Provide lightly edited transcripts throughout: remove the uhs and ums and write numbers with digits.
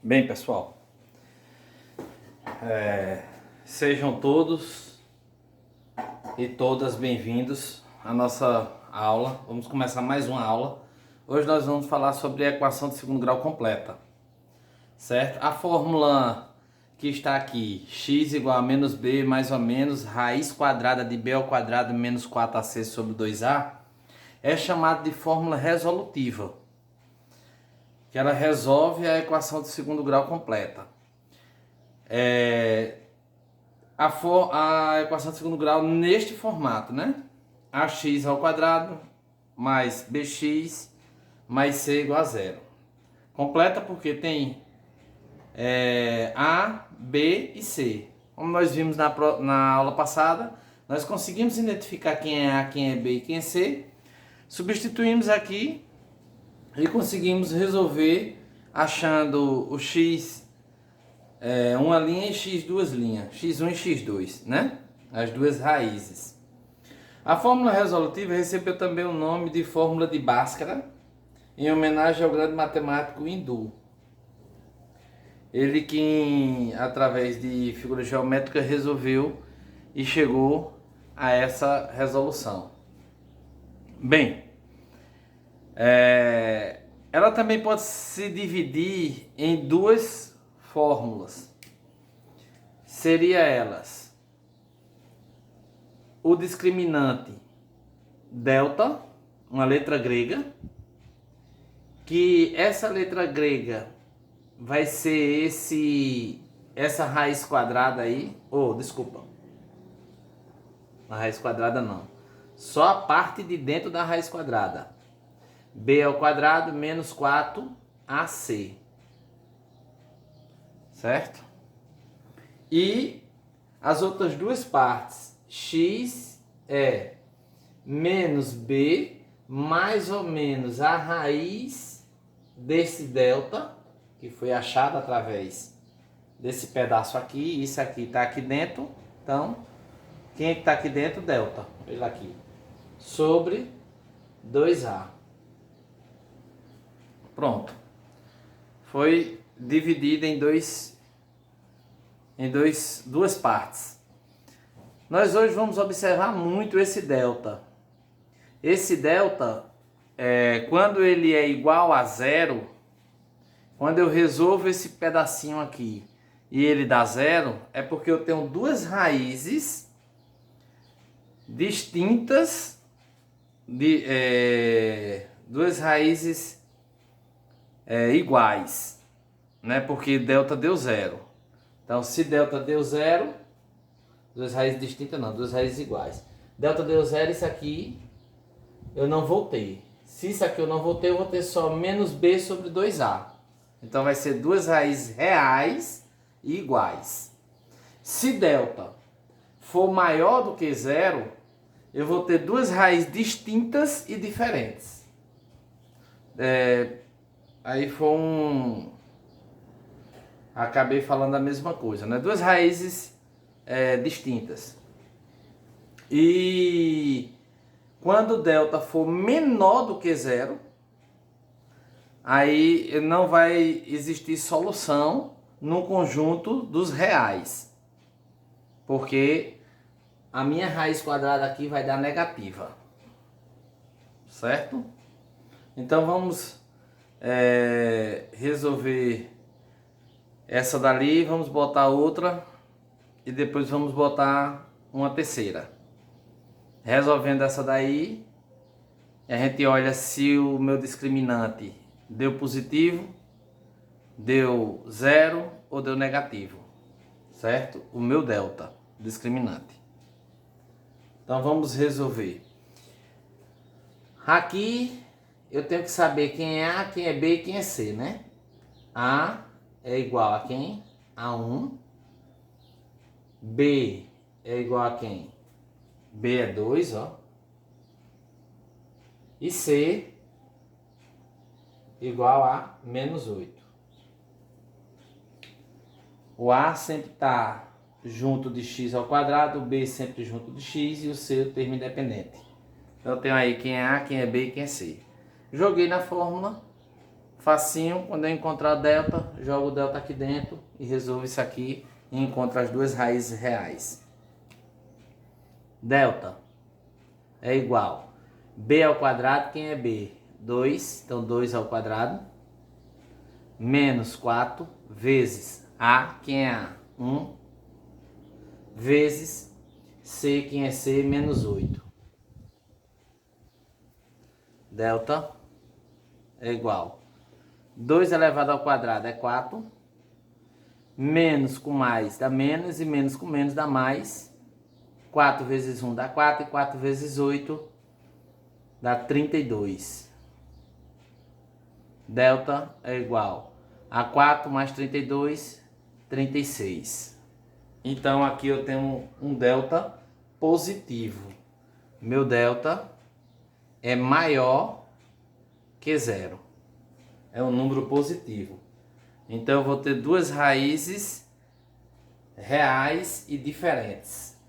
Bem, pessoal, sejam todos e todas bem-vindos à nossa aula. Vamos começar mais uma aula. Hoje nós vamos falar sobre a equação de segundo grau completa, certo? A fórmula que está aqui, x igual a menos b mais ou menos raiz quadrada de b ao quadrado menos 4ac sobre 2a, é chamada de fórmula resolutiva, que ela resolve a equação de segundo grau completa. A equação de segundo grau neste formato, né? Ax ao quadrado mais bx mais c igual a zero. Completa porque tem A, B e C. Como nós vimos na aula passada, nós conseguimos identificar quem é A, quem é B e quem é C. Substituímos aqui e conseguimos resolver achando o x uma linha e x duas linhas, x1 e x2, né? As duas raízes. A fórmula resolutiva recebeu também o nome de fórmula de Bhaskara, em homenagem ao grande matemático hindu. Ele que, através de figura geométrica, resolveu e chegou a essa resolução. Bem, ela também pode se dividir em duas fórmulas. Seria elas o discriminante delta, uma letra grega, que essa letra grega vai ser essa raiz quadrada aí, desculpa, a raiz quadrada não, só a parte de dentro da raiz quadrada, b ao quadrado menos 4ac, certo? E as outras duas partes, x é menos b mais ou menos a raiz desse delta, que foi achado através desse pedaço aqui. Isso aqui está aqui dentro, então quem é que está aqui dentro? Delta, veja aqui, sobre 2a. Pronto, foi dividido em duas partes. Nós hoje vamos observar muito esse delta. Esse delta, quando ele é igual a zero, quando eu resolvo esse pedacinho aqui e ele dá zero, é porque eu tenho duas raízes distintas, duas raízes iguais, né? Porque delta deu zero. Então, se delta deu zero, duas raízes distintas não, duas raízes iguais. Delta deu zero, isso aqui eu não vou ter. Se isso aqui eu não vou ter, eu vou ter só menos b sobre 2a. Então vai ser duas raízes reais e iguais. Se delta for maior do que zero, eu vou ter duas raízes distintas e diferentes. Aí foi acabei falando a mesma coisa, né? Duas raízes distintas. E quando delta for menor do que zero, aí não vai existir solução no conjunto dos reais, porque a minha raiz quadrada aqui vai dar negativa, certo? Então vamos resolver essa dali, vamos botar outra e depois vamos botar uma terceira. Resolvendo essa daí, a gente olha se o meu discriminante deu positivo, deu zero ou deu negativo, certo? O meu delta discriminante. Então vamos resolver. Aqui eu tenho que saber quem é A, quem é B e quem é C, né? A é igual a quem? A 1. B é igual a quem? B é 2, ó. E C igual a menos 8. O A sempre está junto de x ao quadrado, o B sempre junto de x e o C é o termo independente. Então eu tenho aí quem é A, quem é B e quem é C. Joguei na fórmula, Facinho, quando eu encontrar delta, jogo o delta aqui dentro e resolvo isso aqui e encontro as duas raízes reais. Delta é igual b ao quadrado, quem é b? 2, então 2 ao quadrado, menos 4, vezes a, quem é a? 1, vezes c, quem é c? Menos 8. Delta é igual 2 elevado ao quadrado é 4, menos com mais dá menos, e menos com menos dá mais. 4 vezes 1 dá 4, e 4 vezes 8 dá 32. Delta é igual a 4 mais 32, 36. Então aqui eu tenho um delta positivo. Meu delta é maior que zero. É um número positivo. Então eu vou ter duas raízes reais e diferentes,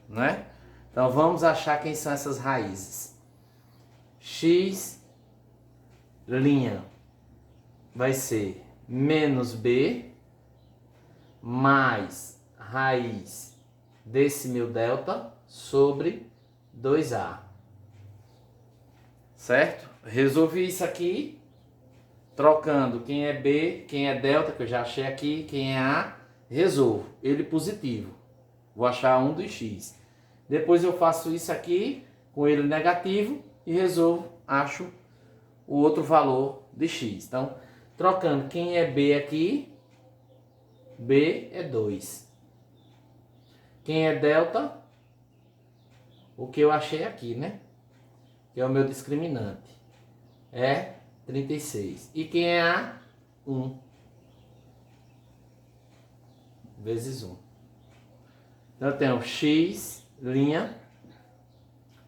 né? Então vamos achar quem são essas raízes. X' vai ser menos b mais raiz desse meu delta sobre 2a. Certo? Resolvi isso aqui trocando quem é b, quem é delta, que eu já achei aqui, quem é a, resolvo. Ele positivo. Vou achar 1 dos x. Depois eu faço isso aqui com ele negativo e resolvo, acho o outro valor de x. Então, trocando quem é b aqui, b é 2. Quem é delta, o que eu achei aqui, né? Que é o meu discriminante, é 36. E quem é a? 1. Vezes 1. Então eu tenho x'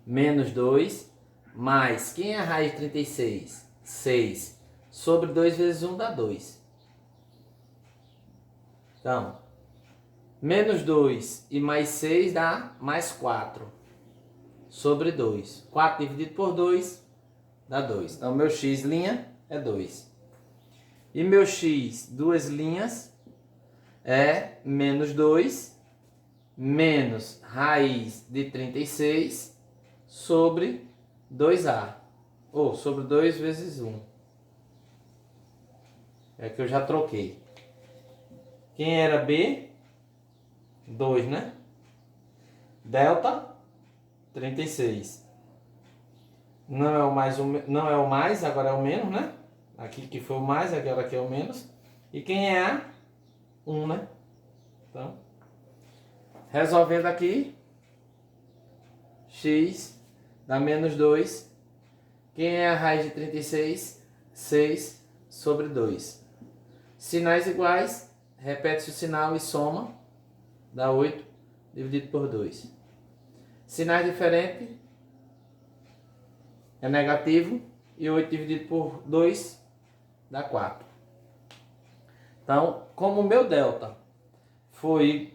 menos 2 mais, quem é a raiz de 36? 6. Sobre 2 vezes 1 dá 2. Então, menos 2 e mais 6 dá mais 4. Sobre 2. 4 dividido por 2 dá 2. Então, meu x' é 2. E meu x, duas linhas, é menos 2 menos raiz de 36 sobre 2a. Ou sobre 2 vezes 1. É que eu já troquei. Quem era b? 2, né? Delta, 36. Não é o mais, não é o mais, agora é o menos, né? Aqui que foi o mais, agora aqui é o menos. E quem é a? 1, né? Então, resolvendo aqui, x dá menos 2. Quem é a raiz de 36? 6 sobre 2. Sinais iguais, repete-se o sinal e soma, dá 8 dividido por 2. Sinais diferentes, é negativo, e 8 dividido por 2 dá 4. Então, como o meu delta foi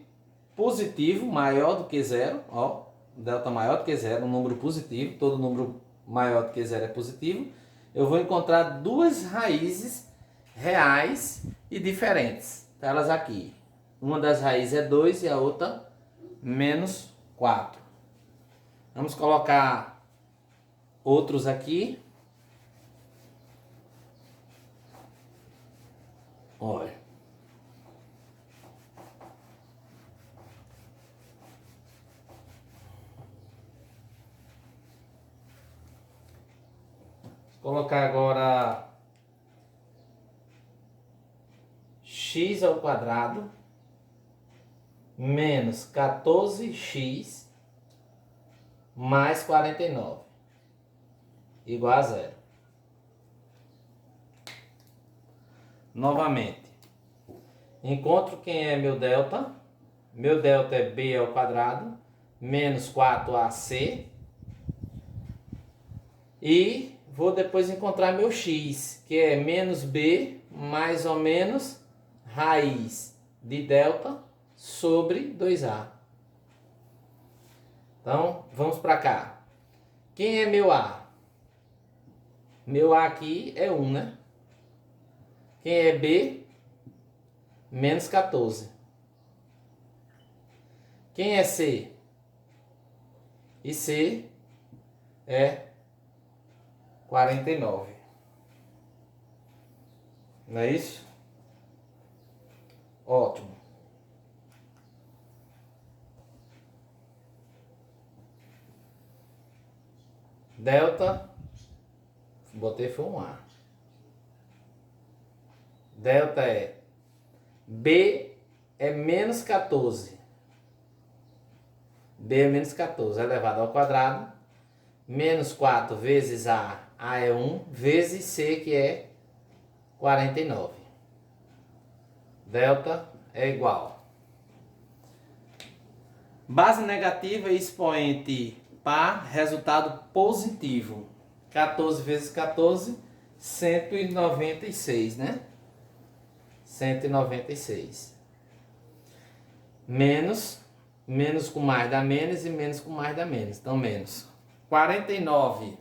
positivo, maior do que zero, ó, delta maior do que zero, um número positivo, todo número maior do que zero é positivo, eu vou encontrar duas raízes reais e diferentes. Tá elas aqui. Uma das raízes é 2 e a outra menos 4. Vamos colocar outros aqui. Olha. Vou colocar agora x ao quadrado menos 14x mais 49 igual a zero. Novamente, encontro quem é meu delta. Meu delta é b ao quadrado menos 4ac. E vou depois encontrar meu x, que é menos b mais ou menos raiz de delta sobre 2a. Então, vamos para cá. Quem é meu a? Meu a aqui é 1, né? Quem é B? Menos 14. Quem é C? E C é 49. Não é isso? Ótimo. Delta, botei foi um A. Delta é B é menos 14. B é menos 14 elevado ao quadrado. Menos 4 vezes A é 1, vezes C, que é 49. Delta é igual. Base negativa e expoente par, resultado positivo. 14 vezes 14, 196, né? 196. Menos com mais dá menos e menos com mais dá menos. Então, menos. 49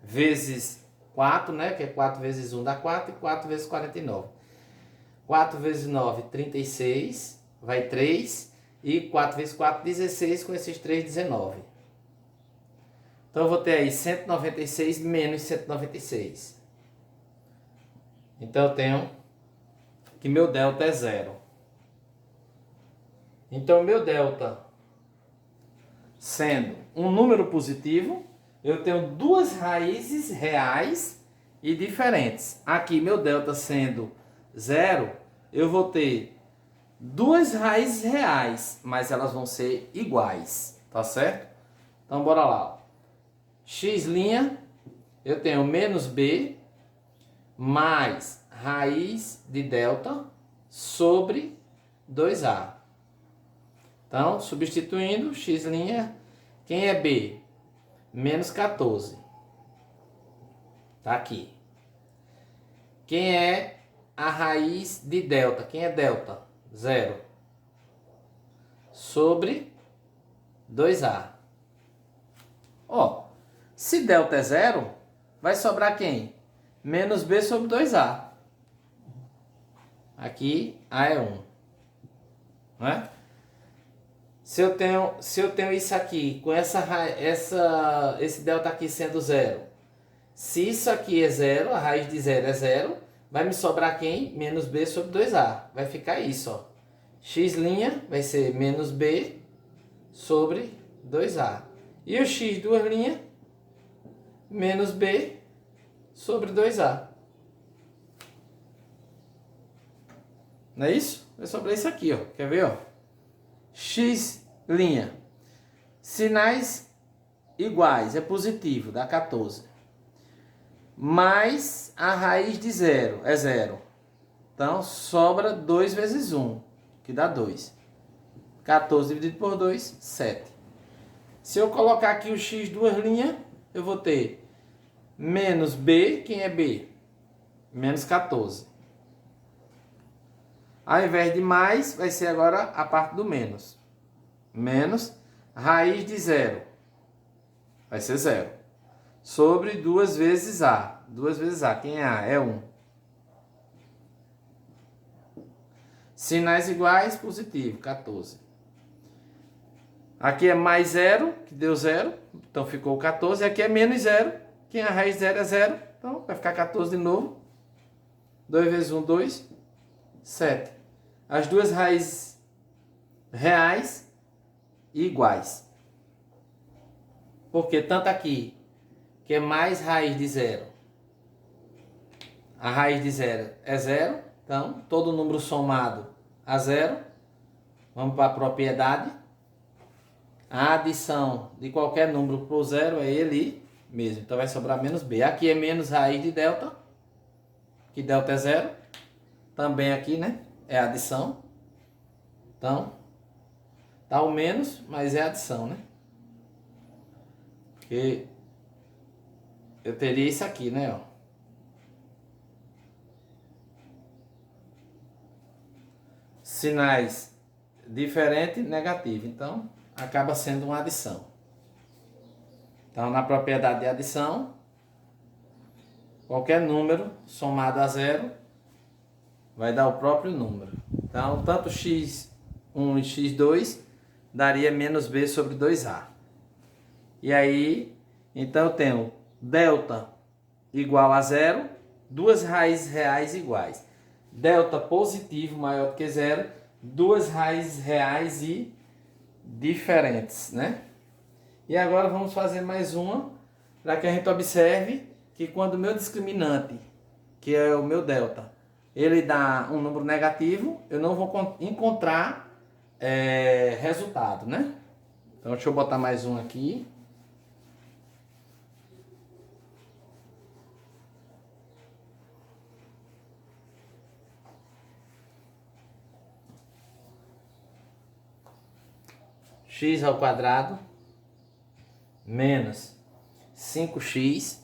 vezes 4, né? Que é 4 vezes 1 dá 4 e 4 vezes 49. 4 vezes 9, 36, vai 3. E 4 vezes 4, 16, com esses 3, 19. Então eu vou ter aí 196 menos 196. Então eu tenho que meu delta é 0. Então meu delta, sendo um número positivo, eu tenho duas raízes reais e diferentes. Aqui meu delta sendo 0, eu vou ter duas raízes reais, mas elas vão ser iguais, tá certo? Então bora lá. X', eu tenho menos B mais raiz de delta sobre 2A. Então, substituindo, x', quem é B? Menos 14. Tá aqui. Quem é a raiz de delta? Quem é delta? 0. Sobre 2A. Ó, se delta é 0, vai sobrar quem? Menos B sobre 2A. Aqui, A é 1. Não é? Se eu tenho isso aqui, com esse delta aqui sendo 0, se isso aqui é 0, a raiz de 0 é 0, vai me sobrar quem? Menos B sobre 2A. Vai ficar isso, ó. X' vai ser menos B sobre 2A. E o X, duas linhas, menos B sobre 2A. Não é isso? Vai sobrar isso aqui, ó. Quer ver, ó? X'. Sinais iguais, é positivo, dá 14. Mais a raiz de 0, é 0. Então, sobra 2 vezes 1, que dá 2. 14 dividido por 2, 7. Se eu colocar aqui o x duas linhas, eu vou ter menos B, quem é B? Menos 14. Ao invés de mais, vai ser agora a parte do menos. Menos raiz de 0. Vai ser 0. Sobre 2 vezes A. 2 vezes A. Quem é A? É 1. Sinais iguais, positivo, 14. Aqui é mais 0, que deu 0. Então ficou 14. Aqui é menos 0. Quem é a raiz de 0 é 0. Então vai ficar 14 de novo. 2 vezes 1, 2. 7. As duas raízes reais e iguais. Porque tanto aqui, que é mais raiz de 0, a raiz de 0 é 0, então todo número somado a 0, vamos para a propriedade. A adição de qualquer número para o 0 é ele mesmo, então vai sobrar menos B. Aqui é menos raiz de delta, que delta é 0, também aqui, né, é adição. Então, tá o menos, mas é adição, né? Porque eu teria isso aqui, né, ó. Sinais diferentes, negativo. Então, acaba sendo uma adição. Então, na propriedade de adição, qualquer número somado a 0 vai dar o próprio número. Então, tanto x1 e x2 daria menos b sobre 2a. E aí, então eu tenho delta igual a zero, duas raízes reais iguais. Delta positivo maior do que zero, duas raízes reais e diferentes, né? E agora vamos fazer mais uma, para que a gente observe que quando o meu discriminante, que é o meu delta, ele dá um número negativo, eu não vou encontrar resultado, né? Então deixa eu botar mais um aqui. X ao quadrado menos 5x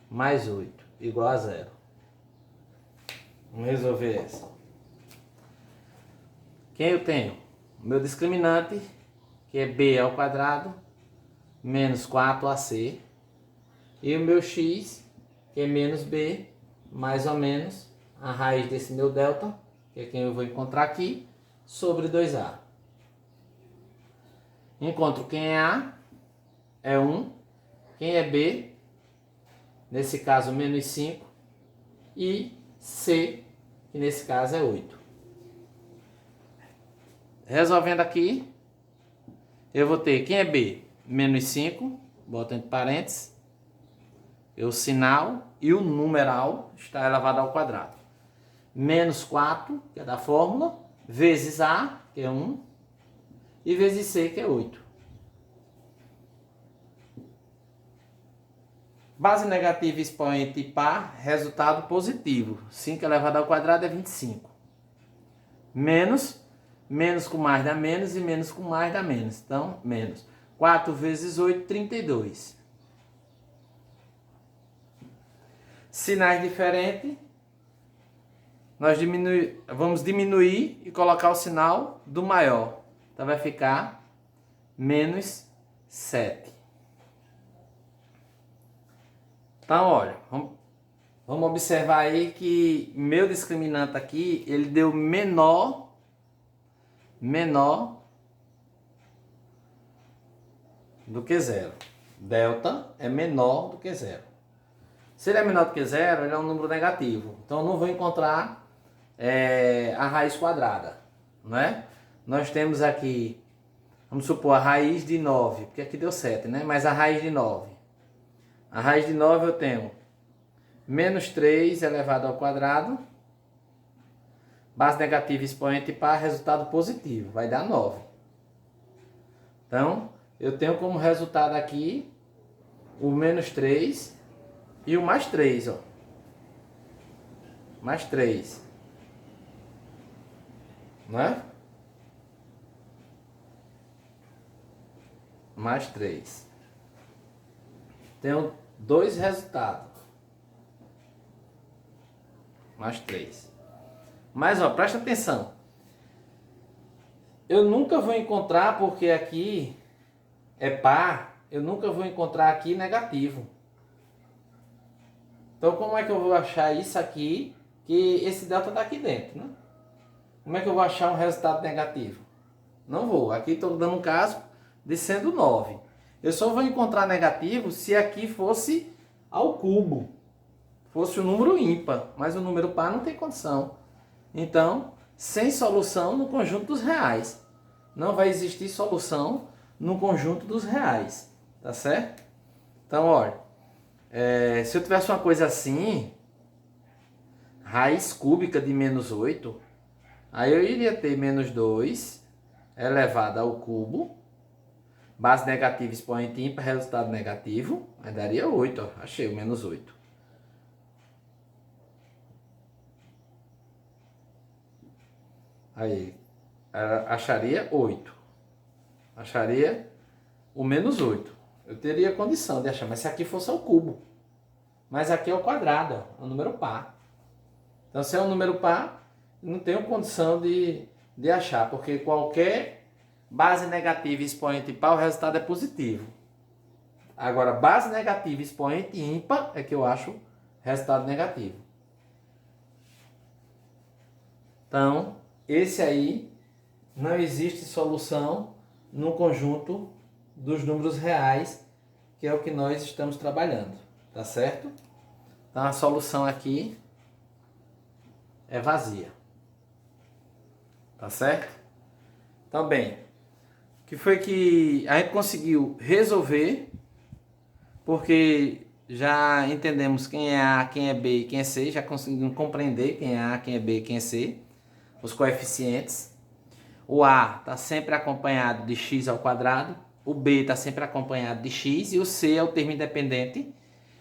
mais 8 igual a zero. Vamos resolver essa. Quem eu tenho? O meu discriminante, que é b ao quadrado menos 4ac. E o meu x, que é menos b, mais ou menos a raiz desse meu delta, que é quem eu vou encontrar aqui, sobre 2a. Encontro quem é A, é 1. Quem é B, nesse caso menos 5. E C, que nesse caso é 8. Resolvendo aqui, eu vou ter quem é B, menos 5, bota entre parênteses, o sinal e o numeral está elevado ao quadrado. Menos 4, que é da fórmula, vezes A, que é 1, e vezes C, que é 8. Base negativa, expoente par, resultado positivo. 5 elevado ao quadrado é 25. Menos com mais dá menos e menos com mais dá menos. Então, menos. 4 vezes 8, 32. Sinais diferentes. Nós vamos diminuir e colocar o sinal do maior. Então, vai ficar menos 7. Então, olha, vamos observar aí que meu discriminante aqui, ele deu menor do que zero. Delta é menor do que zero. Se ele é menor do que zero, ele é um número negativo. Então, eu não vou encontrar a raiz quadrada, não é? Nós temos aqui, vamos supor, a raiz de 9, porque aqui deu 7, né? Mas a raiz de 9. A raiz de 9 eu tenho menos 3 elevado ao quadrado, base negativa, expoente par, resultado positivo, vai dar 9. Então, eu tenho como resultado aqui o menos 3 e o mais 3, ó. Mais 3. Não é? Mais 3. Tenho dois resultados. Mais 3. Mas, ó, presta atenção. Eu nunca vou encontrar, porque aqui é par, eu nunca vou encontrar aqui negativo. Então, como é que eu vou achar isso aqui, que esse delta está aqui dentro, né? Como é que eu vou achar um resultado negativo? Não vou. Aqui estou dando um caso de sendo 9. Eu só vou encontrar negativo se aqui fosse ao cubo. Fosse o número ímpar, mas o número par não tem condição. Então, sem solução no conjunto dos reais. Não vai existir solução no conjunto dos reais. Tá certo? Então, olha. Se eu tivesse uma coisa assim, raiz cúbica de menos 8, aí eu iria ter menos 2 elevado ao cubo, base negativa, expoente ímpar, resultado negativo, aí daria 8, ó, achei o menos 8. Aí, acharia 8. Acharia o menos 8. Eu teria condição de achar, mas se aqui fosse ao cubo. Mas aqui é o quadrado, ó, é um número par. Então, se é um número par, não tenho condição de achar, porque qualquer base negativa e expoente par, o resultado é positivo. Agora, base negativa e expoente ímpar é que eu acho resultado negativo. Então, esse aí não existe solução no conjunto dos números reais, que é o que nós estamos trabalhando, tá certo? Então a solução aqui é vazia, tá certo? Então bem, o que foi que a gente conseguiu resolver, porque já entendemos quem é A, quem é B e quem é C, já conseguimos compreender quem é A, quem é B e quem é C, os coeficientes. O A está sempre acompanhado de x ao quadrado, o B está sempre acompanhado de x e o C é o termo independente.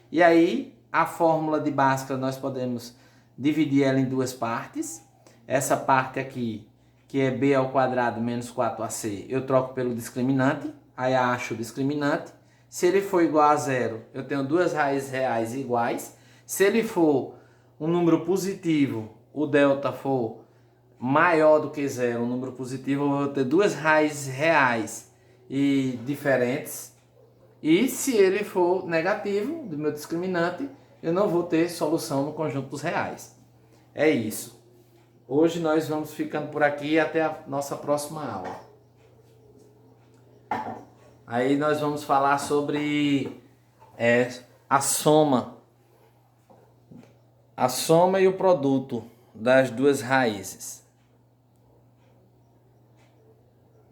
E aí a fórmula de Bhaskara nós podemos dividir ela em duas partes. Essa parte aqui, que é b ao quadrado menos 4ac, eu troco pelo discriminante, aí acho o discriminante. Se ele for igual a zero, eu tenho duas raízes reais iguais. Se ele for um número positivo, o delta for maior do que zero, um número positivo, eu vou ter duas raízes reais e diferentes. E se ele for negativo, do meu discriminante, eu não vou ter solução no conjunto dos reais. É isso. Hoje nós vamos ficando por aqui até a nossa próxima aula. Aí nós vamos falar sobre a soma e o produto das duas raízes.